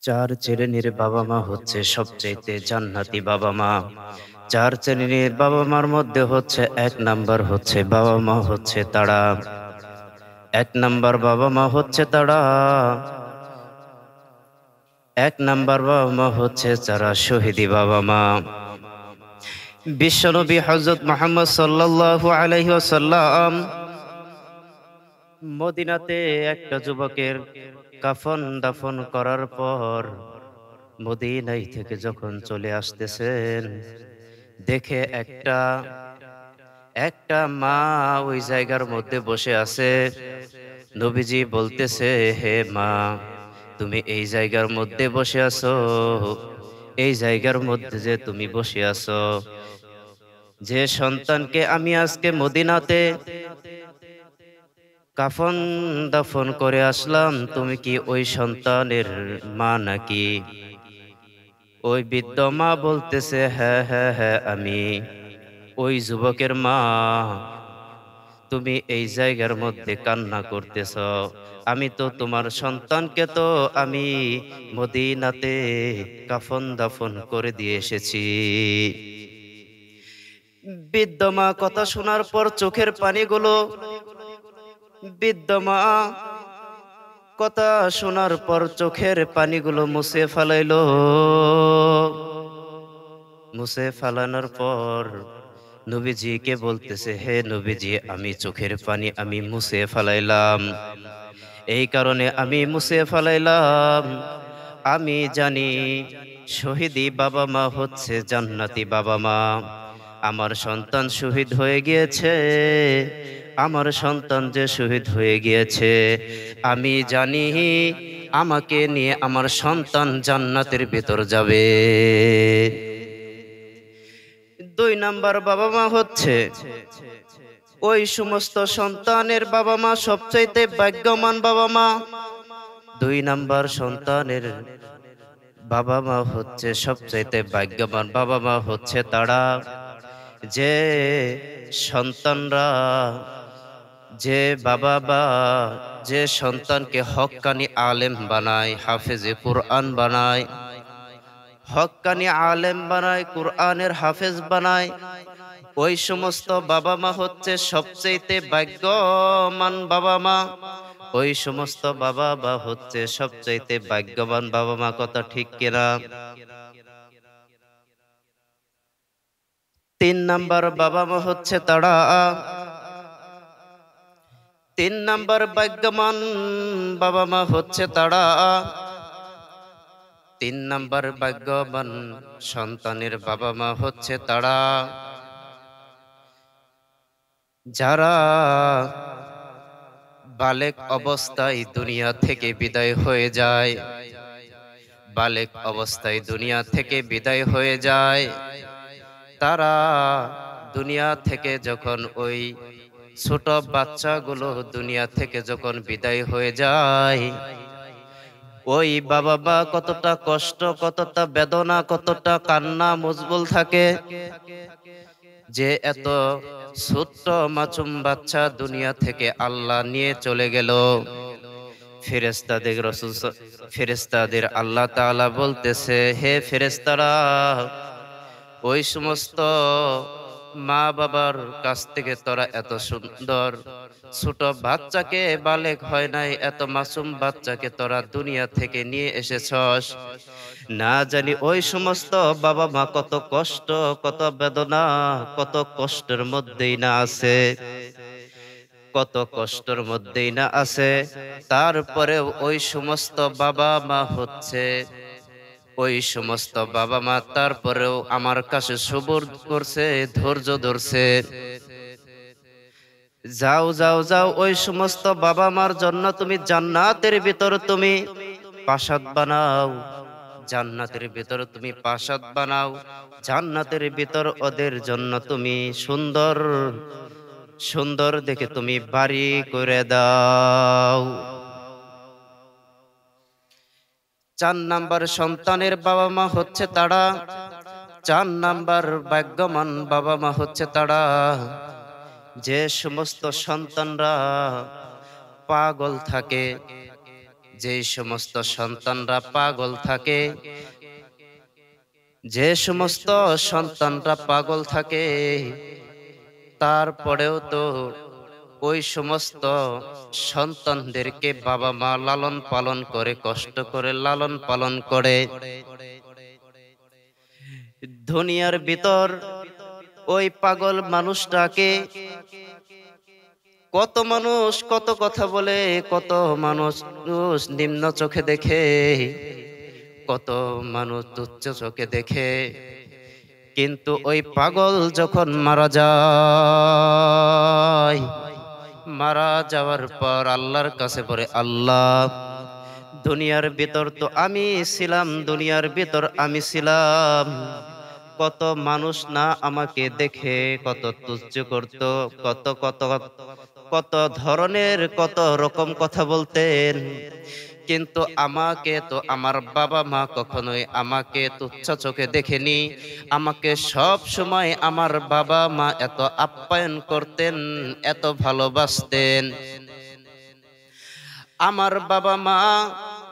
চার শ্রেণীর বাবা মা হচ্ছে সবচাইতে জান্নাতি বাবা মা। চার শ্রেণীর বাবা মার মধ্যে হচ্ছে এক নাম্বার হচ্ছে বাবা মা হচ্ছে তারা। এক নাম্বার বাবা মা হচ্ছে তারা। এক নাম্বার বাবা মা হচ্ছে যারা শহীদি বাবা মা। বিশ্বনবী হযরত মুহাম্মদ সাল্লাল্লাহু আলাইহি ওয়াসাল্লাম মদিনাতে একটা যুবকের কাফন দাফন করার পর মদিনায় থেকে যখন চলে আসতেছেন, দেখে একটা একটা মা ওই জায়গার মধ্যে বসে আছে। নবীজি বলতেছে, হে মা, তুমি এই জায়গার মধ্যে বসে আছো, এই জায়গার মধ্যে যে তুমি বসে আছো, যে সন্তানকে আমি আজকে মদিনাতে কাফন দাফন করে আসলাম, তুমি কি ওই সন্তানের মা নাকি? ওই বৃদ্ধ মা বলতেছে, হ্যাঁ হ্যাঁ হ্যাঁ, আমি ওই যুবকের মা। তুমি এই জায়গার মধ্যে কান্না করতেছ, আমি তো তোমার সন্তানকে তো আমি মদিনাতে কাফন দাফন করে দিয়ে এসেছি। বৃদ্ধ মা কথা শোনার পর চোখের পানিগুলো বৃদ্ধ মা কথা শোনার পর চোখের পানিগুলো মুছে ফেলাইলো। মুছে ফেলানোর পর নবীজিকে বলতেছে, হে নবীজি, আমি চোখের পানি আমি মুছে ফেলাইলাম। এই কারণে আমি মুছে ফেলাইলাম, আমি জানি শহীদি বাবা মা হচ্ছে জান্নাতি বাবা মা। আমার সন্তান শহীদ হয়ে গিয়েছে, আমার সন্তান যে শহীদ হয়ে গিয়েছে, আমি জানি আমাকে নিয়ে আমার সন্তান জান্নাতের ভিতর যাবে। দুই নাম্বার বাবা মা হচ্ছে ওই সমস্ত সন্তানের বাবা মা সবচাইতে ভাগ্যবান বাবা মা। দুই নাম্বার সন্তানের বাবা মা হচ্ছে সবচাইতে ভাগ্যবান বাবা মা হচ্ছে তারা, যে সন্তানরা, যে বাবা বা যে সন্তানকে হক্কানি আলেম বানায়, হাফেজে কোরআন বানায়, হক্কানি আলেম বানায়, কোরআনের হাফেজ বানায়, ওই সমস্ত বাবা মা হচ্ছে সবচেয়ে ভাগ্যবান বাবা মা। ওই সমস্ত বাবা মা হচ্ছে সবচাইতে ভাগ্যবান বাবা মা। কথা ঠিক কিনা? তিন নাম্বার বাবা মা হচ্ছে তারা, তিন নাম্বার ভাগ্যবান বাবা মা হচ্ছে তারা, তিন নাম্বার ভাগ্যবান সন্তানের বাবা মা হচ্ছে তারা, যারা বালেক অবস্থায় দুনিয়া থেকে বিদায় হয়ে যায়। বালেক অবস্থায় দুনিয়া থেকে বিদায় হয়ে যায়, তারা দুনিয়া থেকে যখন ওই ছোট বাচ্চাগুলো দুনিয়া থেকে যখন বিদায় হয়ে যায়, ওই বাবা মা কতটা কষ্ট, কতটা বেদনা, কতটা কান্না মজবুল থাকে, যে এত ছোট্ট মাসুম বাচ্চা দুনিয়া থেকে আল্লাহ নিয়ে চলে গেল। ফেরেশতাদের ফেরেশতাদের আল্লাহ তাআলা বলতেছে, হে ফেরেশতারা, ওই সমস্ত মা বাবার কাছ থেকে তোরা এত সুন্দর ছোট বাচ্চাকে, বালেক হয় নাই এত মাসুম বাচ্চাকে তোরা দুনিয়া থেকে নিয়ে এসেছস, না জানি ওই সমস্ত বাবা মা কত কষ্ট, কত বেদনা, কত কষ্টের মধ্যেই না আছে, কত কষ্টের মধ্যেই না আছে। তারপরেও ওই সমস্ত বাবা মা হচ্ছে, ওই সমস্ত বাবা মা তারপরেও আমার কাছে সবুর করছে, ধৈর্য ধরছে। যাও যাও যাও, ওই সমস্ত বাবা মার জন্য তুমি জান্নাতের ভিতর তুমি প্রাসাদ বানাও, জান্নাতের ভিতর তুমি প্রাসাদ বানাও, জান্নাতের ভিতর ওদের জন্য তুমি সুন্দর সুন্দর দেখে তুমি বাড়ি করে দাও। চার নাম্বার সন্তানের বাবা মা হচ্ছে তারা, চার নাম্বার ভাগ্যবান বাবা মা হচ্ছে তারা, যে সমস্ত সন্তানরা পাগল থাকে, যে সমস্ত সন্তানরা পাগল থাকে, যে সমস্ত সন্তানরা পাগল থাকে, তারপরেও তো ওই সমস্ত সন্তানদেরকে বাবা মা লালন পালন করে, কষ্ট করে লালন পালন করে। দুনিয়ার ভিতর ওই পাগল মানুষটাকে কত মানুষ কত কথা বলে, কত মানুষ নিম্ন চোখে দেখে, কত মানুষ তুচ্ছ চোখে দেখে, কিন্তু ওই পাগল যখন মারা যায়, মারা যাওয়ার পর আল্লাহর কাছে পড়ে, আল্লাহ দুনিয়ার ভিতর তো আমি ছিলাম, দুনিয়ার ভিতর আমি ছিলাম, কত মানুষ না আমাকে দেখে কত তুচ্ছ করত, কত কত কত ধরনের কত রকম কথা বলতেন, কিন্তু আমাকে তো আমার বাবা মা কখনোই আমাকে তুচ্ছ চোখে দেখেনি। আমাকে সব সময় আমার বাবা মা এত আপ্যায়ন করতেন, এত ভালোবাসতেন। আমার বাবা মা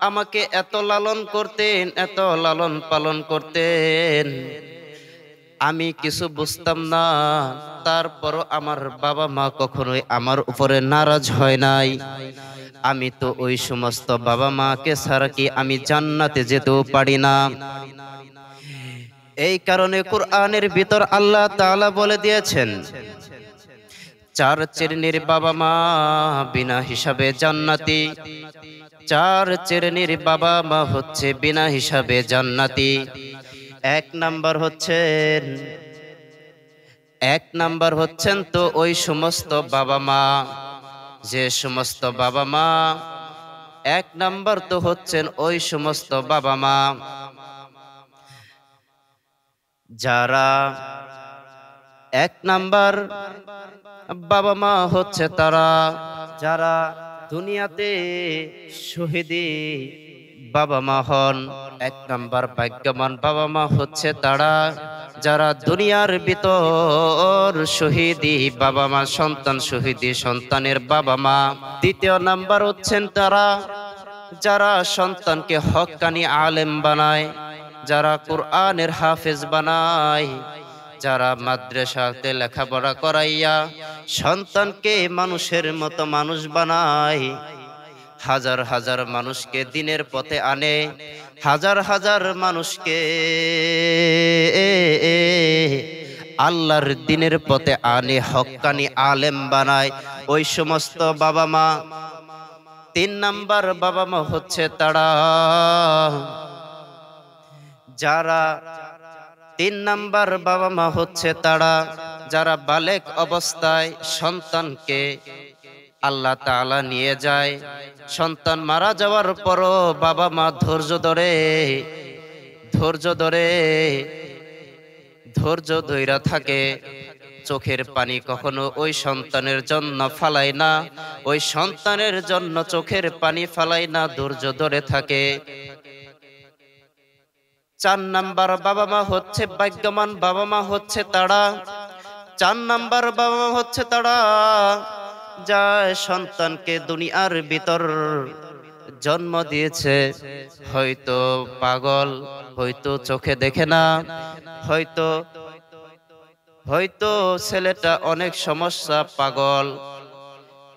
আমাকে এত লালন করতেন, এত লালন পালন করতেন, আমি কিছু বুঝতাম না। তারপরও আমার বাবা মা কখনোই আমার উপরে নারাজ হয় নাই। আমি তো ওই সমস্ত বাবা মাকে ছাড়া কি আমি জান্নাতে যেতেও পারি না। এই কারণে কুরআনের ভিতর আল্লাহ তাআলা বলে দিয়েছেন, চার শ্রেণীর বাবা মা বিনা হিসাবে জান্নাতি। চার শ্রেণীর বাবা মা হচ্ছে বিনা হিসাবে জান্নাতি। এক নাম্বার হচ্ছেন তো ওই সমস্ত বাবা মা, যে সমস্ত বাবা মা, এক নাম্বার তো হচ্ছেন ওই সমস্ত বাবা মা যারা, এক নাম্বার বাবা মা হচ্ছে তারা যারা দুনিয়াতে শহীদি বাবা মা হন। এক নাম্বার ভাগ্যবান বাবা মা হচ্ছে তারা যারা দুনিয়ার ভিতর শহীদি বাবা মা, সন্তান শহীদি সন্তানের বাবা মা। দ্বিতীয় নাম্বার হচ্ছেন তারা যারা সন্তানকে হক্কানি আলেম বানায়, যারা কুরআনের হাফেজ বানায়, যারা মাদ্রাসাতে লেখাপড়া করাইয়া সন্তানকে মানুষের মতো মানুষ বানায়, হাজার হাজার মানুষকে দিনের পথে আনে, হাজার হাজার মানুষকে আল্লাহর দিনের পথে আনে, হক্কানি আলেম বানায় ওই সমস্ত বাবা মা। তিন নাম্বার বাবা মা হচ্ছে তারা যারা, তিন নাম্বার বাবা মা হচ্ছে তারা যারা বালেক অবস্থায় সন্তানকে আল্লাহ তাআলা নিয়ে যায়। সন্তান মারা যাওয়ার পরও বাবা মা ধৈর্য ধইরা থাকে, চোখের পানি কখনো ওই সন্তানের জন্য ফালায় না, ওই সন্তানের জন্য চোখের পানি ফালায় না, ধৈর্য ধরে থাকে। চার নাম্বার বাবা মা হচ্ছে ভাগ্যবান বাবা মা হচ্ছে তারা, চার নাম্বার বাবা মা হচ্ছে তারা যা সন্তানকে দুনিয়ার ভিতর জন্ম দিয়েছে, হয়তো পাগল, হয়তো চোখে দেখে না, হয়তো ছেলেটা অনেক সমস্যা, পাগল।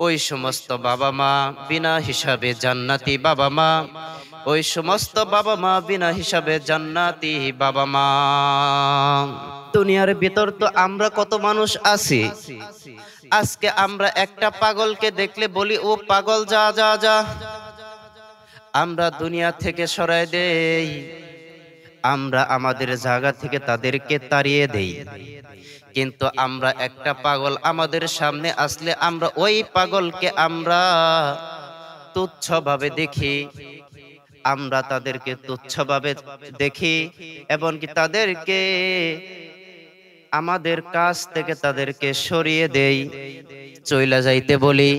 ওই সমস্ত বাবা মা বিনা হিসাবে জান্নাতি বাবা মা, ওই সমস্ত বাবা মা বিনা হিসাবে জান্নাতি বাবা মা। দুনিয়ার ভিতর তো আমরা কত মানুষ আছি, আজকে আমরা একটা পাগলকে দেখলে বলি ও পাগল, যা যা যা, আমরা দুনিয়া থেকে সরায় দেই, আমরা আমাদের জায়গা থেকে তাদেরকে তাড়িয়ে দেই। কিন্তু আমরা একটা পাগল আমাদের সামনে আসলে আমরা ওই পাগলকে আমরা তুচ্ছভাবে দেখি, আমরা তাদেরকে তুচ্ছভাবে দেখি, এমনকি তাদেরকে আমাদের কাছ থেকে তাদেরকে সরিয়ে দেই, চইলা যাইতে বলি।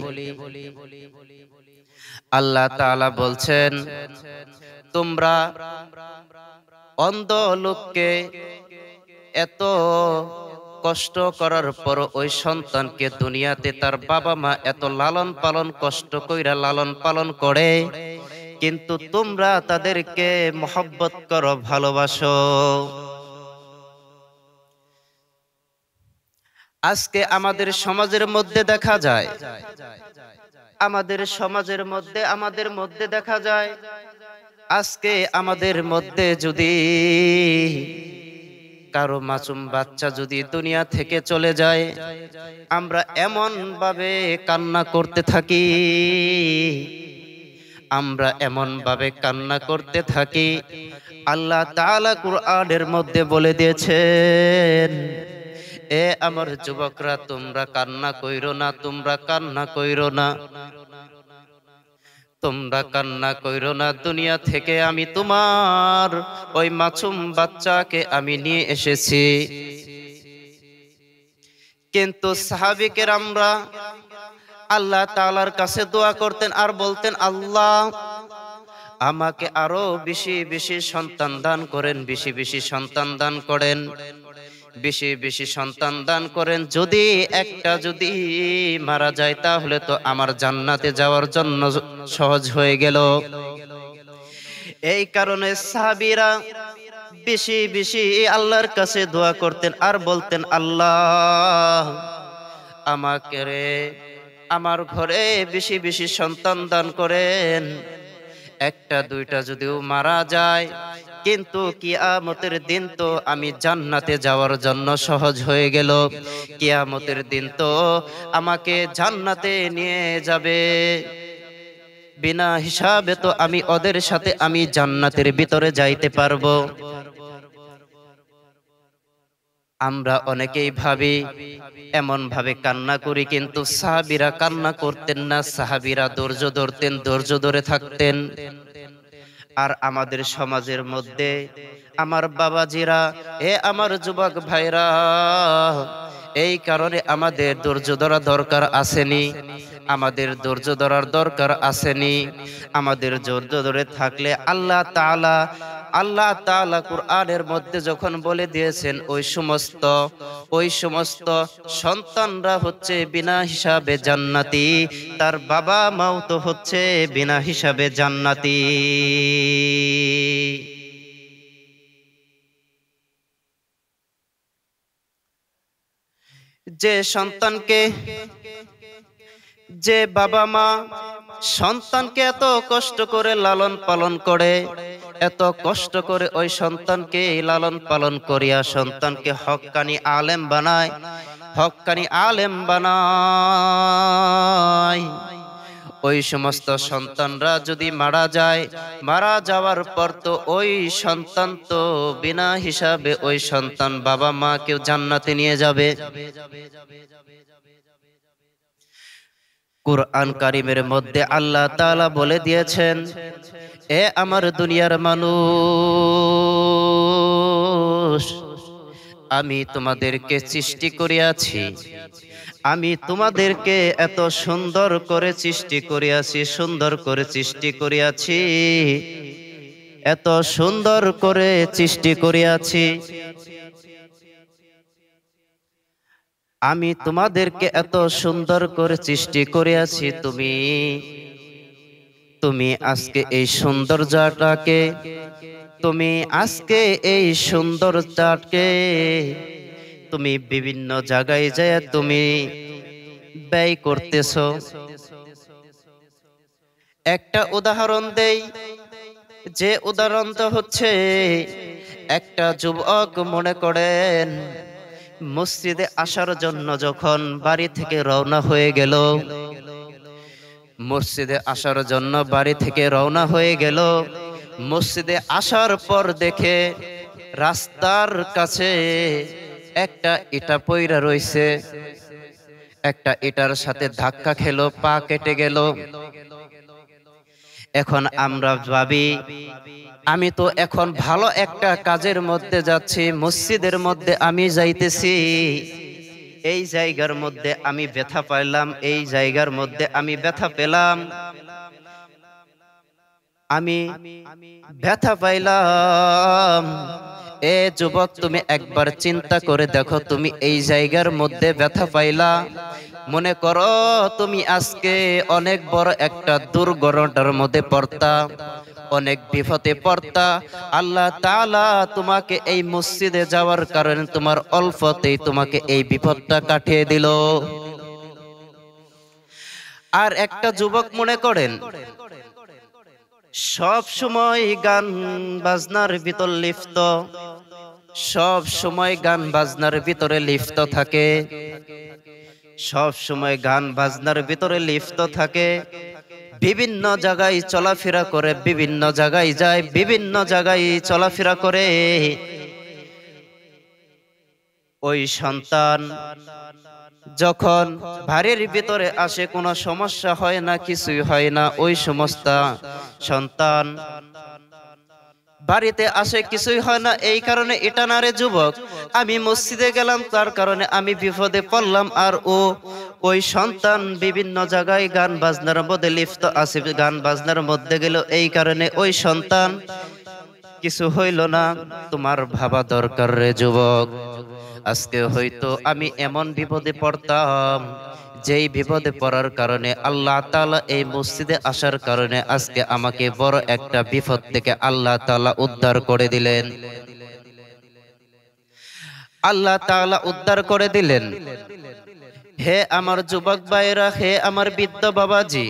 আল্লাহ তাআলা বলছেন, তোমরা অন্ধ লোককে এত কষ্ট করার পর ওই সন্তানকে দুনিয়াতে তার বাবা মা এত লালন পালন কষ্ট কইরা লালন পালন করে, কিন্তু তোমরা তাদেরকে মহব্বত করো, ভালোবাসো। আজকে আমাদের সমাজের মধ্যে দেখা যায়, আমাদের মধ্যে দেখা যায়, আজকে আমাদের মধ্যে যদি কারো মাসুম বাচ্চা যদি দুনিয়া থেকে চলে যায়, আমরা এমন ভাবে কান্না করতে থাকি, আল্লাহ তাআলা কুরআনের মধ্যে বলে দিয়েছেন, এ আমার যুবকরা, তোমরা কান্না কইরো না, দুনিয়া থেকে আমি তোমার ওই মাসুম বাচ্চাকে আমি নিয়ে এসেছি। কিন্তু সাহাবী কেরামরা আল্লাহ তাআলার কাছে দোয়া করতেন আর বলতেন, আল্লাহ আমাকে আরো বেশি বেশি সন্তান দান করেন, বেশি সন্তান দান করেন। যদি একটা যদি মারা যায় তাহলে তো আমার জান্নাতে যাওয়ার জন্য সহজ হয়ে গেল। এই কারণে সাহাবীরা বেশি বেশি আল্লাহর কাছে দোয়া করতেন আর বলতেন, আল্লাহ আমাকে আমার ঘরে বেশি বেশি সন্তান দান করেন। একটা দুইটা যদিও মারা যায়, কিন্তু কিয়ামতের দিন তো আমি জান্নাতে যাওয়ার জন্য সহজ হয়ে গেল। কিয়ামতের দিন তো আমাকে জান্নাতে নিয়ে যাবে, বিনা হিসাবে তো আমি ওদের সাথে আমি জান্নাতের ভিতরে যাইতে পারবো। আমরা অনেকেই ভাবি, এমন ভাবে কান্না করি, কিন্তু সাহাবীরা কান্না করতেন না। সাহাবীরা ধৈর্য ধরে থাকতেন। আর আমাদের সমাজের মধ্যে আমার বাবাজিরা, আমার যুবক ভাইরা, এই কারণে আমাদের ধৈর্য ধরা দরকার আসেনি, আমাদের ধৈর্য ধরে থাকলে আল্লাহ তাআলা কুরআনের মধ্যে যখন বলে দিয়েছেন, ওই সমস্ত সন্তানরা হচ্ছে বিনা হিসাবে জান্নাতি, তার বাবা মাও তো হচ্ছে বিনা হিসাবে জান্নাতি। যে বাবা মা সন্তানকে এত কষ্ট করে লালন পালন করে, এত কষ্ট করে ওই সন্তানকে লালন পালন করিয়া সন্তানকে হক্কানি আলেম বানায়, ওই সমস্ত সন্তানরা যদি মারা যাওয়ার পর তো ওই সন্তান তো বিনা হিসাবে ওই সন্তান বাবা মা কেউ জান্নাতে নিয়ে যাবে। কুরআন কারীমের মধ্যে আল্লাহ তাআলা বলে দিয়েছেন, এ আমার দুনিয়ার মানুষ, আমি তোমাদেরকে সৃষ্টি করিয়াছি, আমি তোমাদেরকে এত সুন্দর করে সৃষ্টি করিয়াছি, আমি তোমাদেরকে এত সুন্দর করে সৃষ্টি করিয়াছি, তুমি আজকে এই সৌন্দর্যটাকে তুমি বিভিন্ন জায়গায় যায় তুমি ব্যয় করতেছো। একটা উদাহরণ দেই, যে উদাহরণটা হচ্ছে, একটা যুবক মনে করেন মসজিদে আসার জন্য যখন বাড়ি থেকে রওনা হয়ে গেল, মসজিদে আসার পর দেখে রাস্তার কাছে একটা ইটা পইরা রইছে, একটা ইটার সাথে ধাক্কা খেলো, পা কেটে গেল। এখন আমরা ভাবি, আমি তো এখন ভালো একটা কাজের মধ্যে যাচ্ছি, মসজিদের মধ্যে আমি যাইতেছি, এই জায়গার মধ্যে আমি ব্যথা পাইলাম, এ যুবক, তুমি একবার চিন্তা করে দেখো, তুমি এই জায়গার মধ্যে ব্যথা পাইলা, মনে করো তুমি আজকে অনেক বড় একটা দুর্ঘটনার মধ্যে পড়তা, অনেক বিপদে পড়তা, আল্লাহ তাআলা তোমাকে এই মসজিদে যাওয়ার কারণে তোমার অল্পতেই তোমাকে এই বিপদটা কাটিয়ে দিল। আর একটা যুবক মনে করেন সব সময় গান বাজনার ভিতর লিপ্ত, সব সময় গান বাজনার ভিতরে লিপ্ত থাকে, সব সময় গান বাজনার ভিতরে লিপ্ত থাকে, বিভিন্ন জায়গায় চলাফেরা করে, বিভিন্ন জায়গায় যায়, বিভিন্ন জায়গায় চলাফেরা করে। ওই সন্তান যখন বাড়ির ভিতরে আসে কোনো সমস্যা হয় না, কিছুই হয় না। ওই সমস্ত সন্তান বাড়িতে আসে কিছুই হয় না, এই কারণে এটা না রে যুবক, আমি মসজিদে গেলাম তার কারণে আমি বিপদে পড়লাম। আর ওই সন্তান বিভিন্ন জায়গায় গান বাজনার মধ্যে লিপ্ত আছে, গান বাজনার মধ্যে গেল, এই কারণে ওই সন্তান কিছু হইল না। তোমার ভাবা দরকার রে যুবক, আজকে হয়তো আমি এমন বিপদে পড়তাম, যেই বিপদে পড়ার কারণে আল্লাহ তাআলা এই মসজিদে আসার কারণে আজকে আমাকে বড় একটা বিপদ থেকে আল্লাহ তাআলা উদ্ধার করে দিলেন, আল্লাহ তাআলা উদ্ধার করে দিলেন। হে আমার যুবক ভাইরা, হে আমার বৃদ্ধ বাবাজি,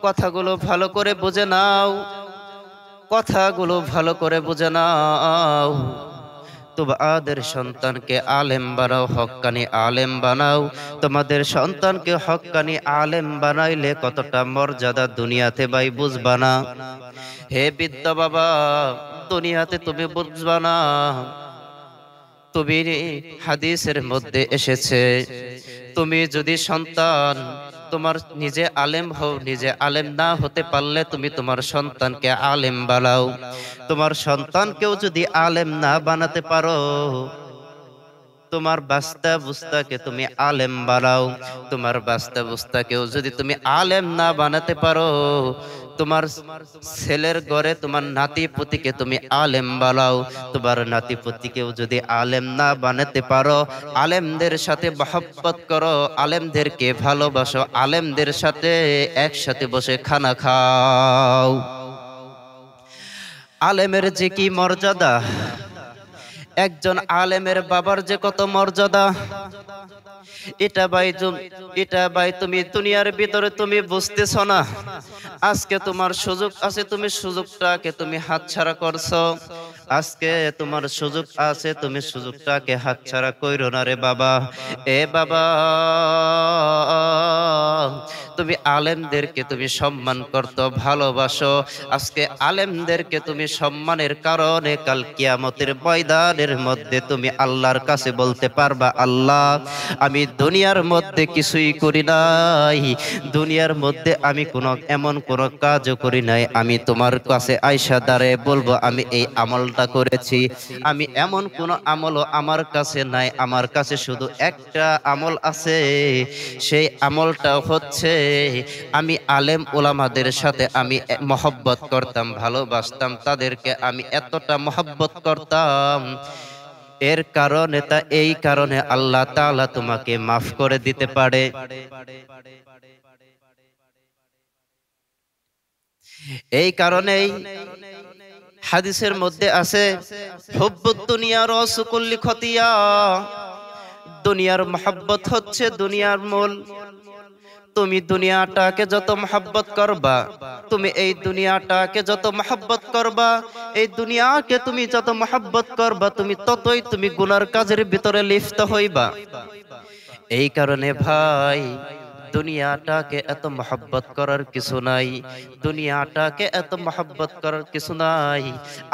কথাগুলো ভালো করে বুঝে নাও, কথাগুলো ভালো করে বুঝে নাও। তোমাদের সন্তানকে আলেম বানাও, হক্কানি আলেম বানাও। তোমাদের সন্তানকে হক্কানি আলেম বানাইলে কতটা মর্যাদা দুনিয়াতে ভাই বুঝবা না। হে বৃদ্ধ বাবা, দুনিয়াতে তুমি বুঝবা না। তুমি হাদিসের মধ্যে এসেছে, তুমি যদি সন্তান তোমার নিজে আলেম হও, নিজে আলেম না হতে পারলে তুমি তোমার সন্তানকে আলেম বানাও। তোমার সন্তানকেও যদি আলেম না বানাতে পারো, তোমার বাস্তা বুস্তাকে তুমি আলেম বানাও। তোমার বাস্তা বুস্তাকেও যদি তুমি আলেম না বানাতে পারো, তোমার ছেলের ঘরে তোমার নাতি পুতিকে তুমি আলেম বানাও। তোমার নাতি পুতিকেও যদি আলেম না বানাতে পারো, আলেমদের সাথে মহব্বত করো, আলেমদেরকে ভালোবাসো, আলেমদের সাথে একসাথে বসে খানা খাও। আলেমের যে কি মর্যাদা, একজন আলেমের বাবার যে কত মর্যাদা, এটা ভাই তুমি দুনিয়ার ভিতরে তুমি বুঝতেছ না। আজকে তোমার সুযোগ আছে, তুমি সুযোগটাকে তুমি হাতছাড়া করছো। আজকে তোমার সুযোগ আছে, তুমি সুযোগটাকে হাতছাড়া কইরো না রে বাবা। এ বাবা, তুমি আলেমদেরকে তুমি সম্মান করতে ভালোবাসো। আজকে আলেমদেরকে তুমি সম্মানের কারণে কাল কিয়ামতের ময়দানের মধ্যে তুমি আল্লাহর কাছে বলতে পারবা, আল্লাহ আমি দুনিয়ার মধ্যে কিছুই করি নাই, দুনিয়ার মধ্যে আমি এমন কোন কাজও করি নাই, আমি তোমার কাছে আয়সা দাঁড়ায় বলবো আমি এই আমলটা করেছি। আমি এমন কোন আমলও আমার কাছে নাই, আমার কাছে শুধু একটা আমল আছে। সেই আমলটা হচ্ছে আমি আলেম ওলামাদের সাথে আমি মহব্বত করতাম, ভালোবাসতাম, তাদেরকে আমি এতটা মহব্বত করতাম, এর কারণে এই কারণে আল্লাহ তাআলা তোমাকে মাফ করে দিতে পারে। এই কারণেই হাদিসের মধ্যে আছে, হুব্বুদ দুনিয়া রাসু কুল্লি খতিয়া, দুনিয়ার মহব্বত হচ্ছে দুনিয়ার মূল। তুমি দুনিয়াটাকে যত মহব্বত করবা, তুমি এই দুনিয়াটাকে যত মহব্বত করবা, এই দুনিয়াকে তুমি যত মহব্বত করবা, তুমি ততই তুমি গুনার কাজের ভিতরে লিপ্ত হইবা। এই কারণে ভাই, দুনিয়াটাকে এত মহব্বত করার কিছু নাই, দুনিয়াটাকে এত মহব্বত করার কিছু নাই।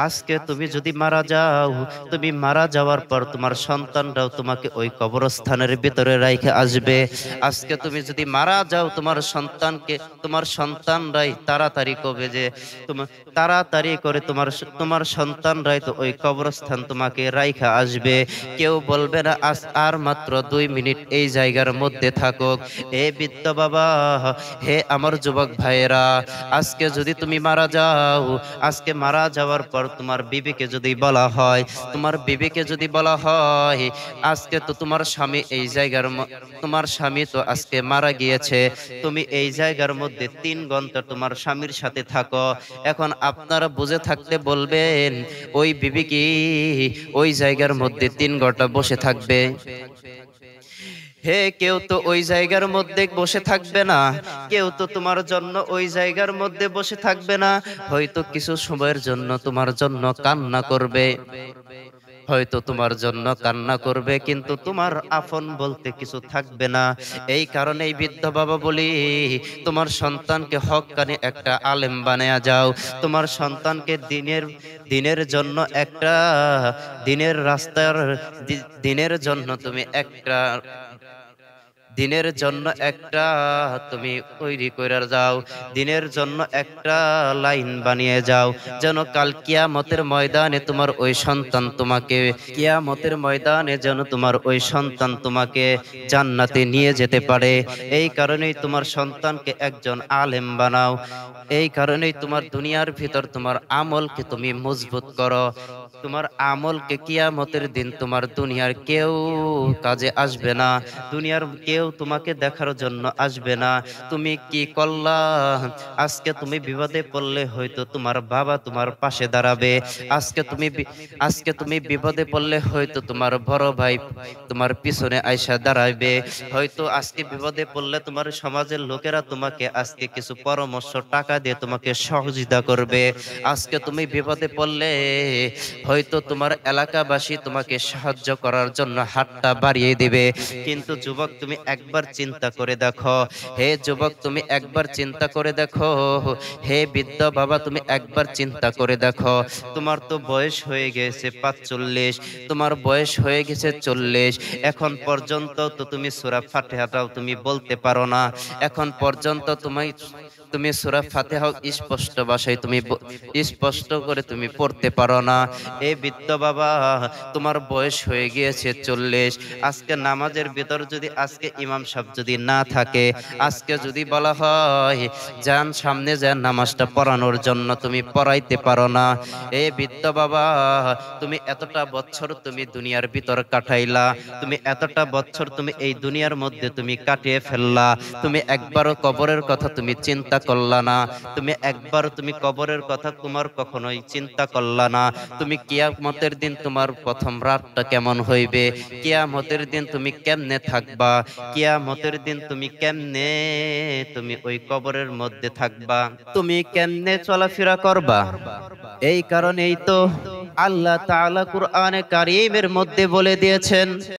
আজকে তুমি যদি মারা যাও, তুমি মারা যাওয়ার পর তোমার সন্তানরাও তোমাকে ওই কবরস্থানের ভিতরে রাইখে আসবে। আজকে তুমি যদি মারা যাও, তোমার সন্তানরাই তাড়াতাড়ি করবে যে তাড়াতাড়ি করে তোমার সন্তানরাই তো ওই কবরস্থান তোমাকে রাইখা আসবে। কেউ বলবে না আর মাত্র 2 মিনিট এই জায়গার মধ্যে থাকুক। বৃদ্ধ বাবা, হে আমার যুবক ভাইয়েরা, আজকে যদি তুমি মারা যাও, আজকে মারা যাওয়ার পর তোমার বিবিকে যদি বলা হয়, তোমার বিবিকে যদি বলা হয়, আজকে তো তোমার স্বামী এই জায়গার তোমার স্বামী তো আজকে মারা গিয়েছে, তুমি এই জায়গার মধ্যে 3 ঘন্টা তোমার স্বামীর সাথে থাকো। এখন আপনারা বুঝে থাকতে বলবেন, ওই বিবি কি ওই জায়গার মধ্যে 3 ঘন্টা বসে থাকবে? হে, কেউ তো ওই জায়গার মধ্যে বসে থাকবে না। কেউ তো তোমার জন্য ওই জায়গার মধ্যে বসে থাকবে না। হয়তো কিছু সময়ের জন্য তোমার জন্য কান্না করবে, হয়তো তোমার জন্য কান্না করবে, কিন্তু তোমার আপন বলতে কিছু থাকবে না। এই কারণেই বৃদ্ধ বাবা বলি, তোমার সন্তানকে হক্কানি একটা আলেম বানায়া যাও। তোমার সন্তানকে দিনের জন্য একটা দিনের রাস্তার দিনের জন্য তুমি একটা দিনের জন্য একটা তুমি তৈরি করে যাও, দিনের জন্য একটা লাইন বানিয়ে যাও, যেন কাল কিয়ামতের ময়দানে তোমার ওই সন্তান তোমাকে কিয়ামতের ময়দানে যেন তোমার ওই সন্তান তোমাকে জান্নাতে নিয়ে যেতে পারে। এই কারণেই তোমার সন্তানকে একজন আলেম বানাও। এই কারণেই তোমার দুনিয়ার ভিতর তোমার আমলকে তুমি মজবুত করো। তোমার আমলকে কিয়ামতের দিন তোমার দুনিয়ার কেউ কাজে আসবে না, দুনিয়ার কেউ তোমাকে দেখার জন্য আসবে না। তুমি কি করলা, আজকে তুমি বিপদে পড়লে হয়তো তোমার বাবা তোমার পাশে দাঁড়াবে। আজকে তুমি বিপদে পড়লে হয়তো তোমার বড় ভাই তোমার পিছনে আইসা দাঁড়াবে। হয়তো আজকে বিপদে পড়লে তোমার সমাজের লোকেরা তোমাকে আজকে কিছু পরামর্শ টাকা দিয়ে তোমাকে সহযোগিতা করবে। আজকে তুমি বিপদে পড়লে হয়তো তোমার এলাকাবাসী তোমাকে সাহায্য করার জন্য হাতটা বাড়িয়ে দিবে। কিন্তু যুবক, তুমি একবার চিন্তা করে দেখো। হে যুবক, তুমি একবার চিন্তা করে দেখো। হে বৃদ্ধ বাবা, তুমি একবার চিন্তা করে দেখো। তোমার তো বয়স হয়ে গেছে 45, তোমার বয়স হয়ে গেছে 40। এখন পর্যন্ত তো তুমি সূরা ফাতিহাটাও তুমি বলতে পারো না। এখন পর্যন্ত তুমি সূরা ফাতিহা স্পষ্ট ভাষায় তুমি স্পষ্ট করে তুমি পড়তে পারো না। এ বৃদ্ধ বাবা, তোমার বয়স হয়ে গিয়েছে 40। আজকে নামাজের ভিতর যদি আজকে ইমাম সাহেব যদি না থাকে, আজকে যদি বলা হয় যান সামনে যান নামাজটা পড়ানোর জন্য, তুমি পড়াইতে পারো না। এ বৃদ্ধ বাবা, তুমি এতটা বছর তুমি দুনিয়ার ভিতর কাটাইলা, তুমি এতটা বছর তুমি এই দুনিয়ার মধ্যে তুমি কাটিয়ে ফেললা, তুমি একবারও কবরের কথা তুমি চিন্তা করলা না। তুমি একবারও তুমি কবরের কথা তোমার কখনোই চিন্তা করলা না। তুমি কিয়ামতের দিন তোমার প্রথম রাতটা কেমন হইবে, কিয়ামতের দিন তুমি কেমনে থাকবা, কিয়ামতের দিন তুমি কেমনে তুমি ওই কবরের মধ্যে থাকবা, তুমি কেমনে চলাফেরা করবা। এই কারণেই তো আল্লাহ তাআলা কুরআনে কারীমের মধ্যে বলে দিয়েছেন,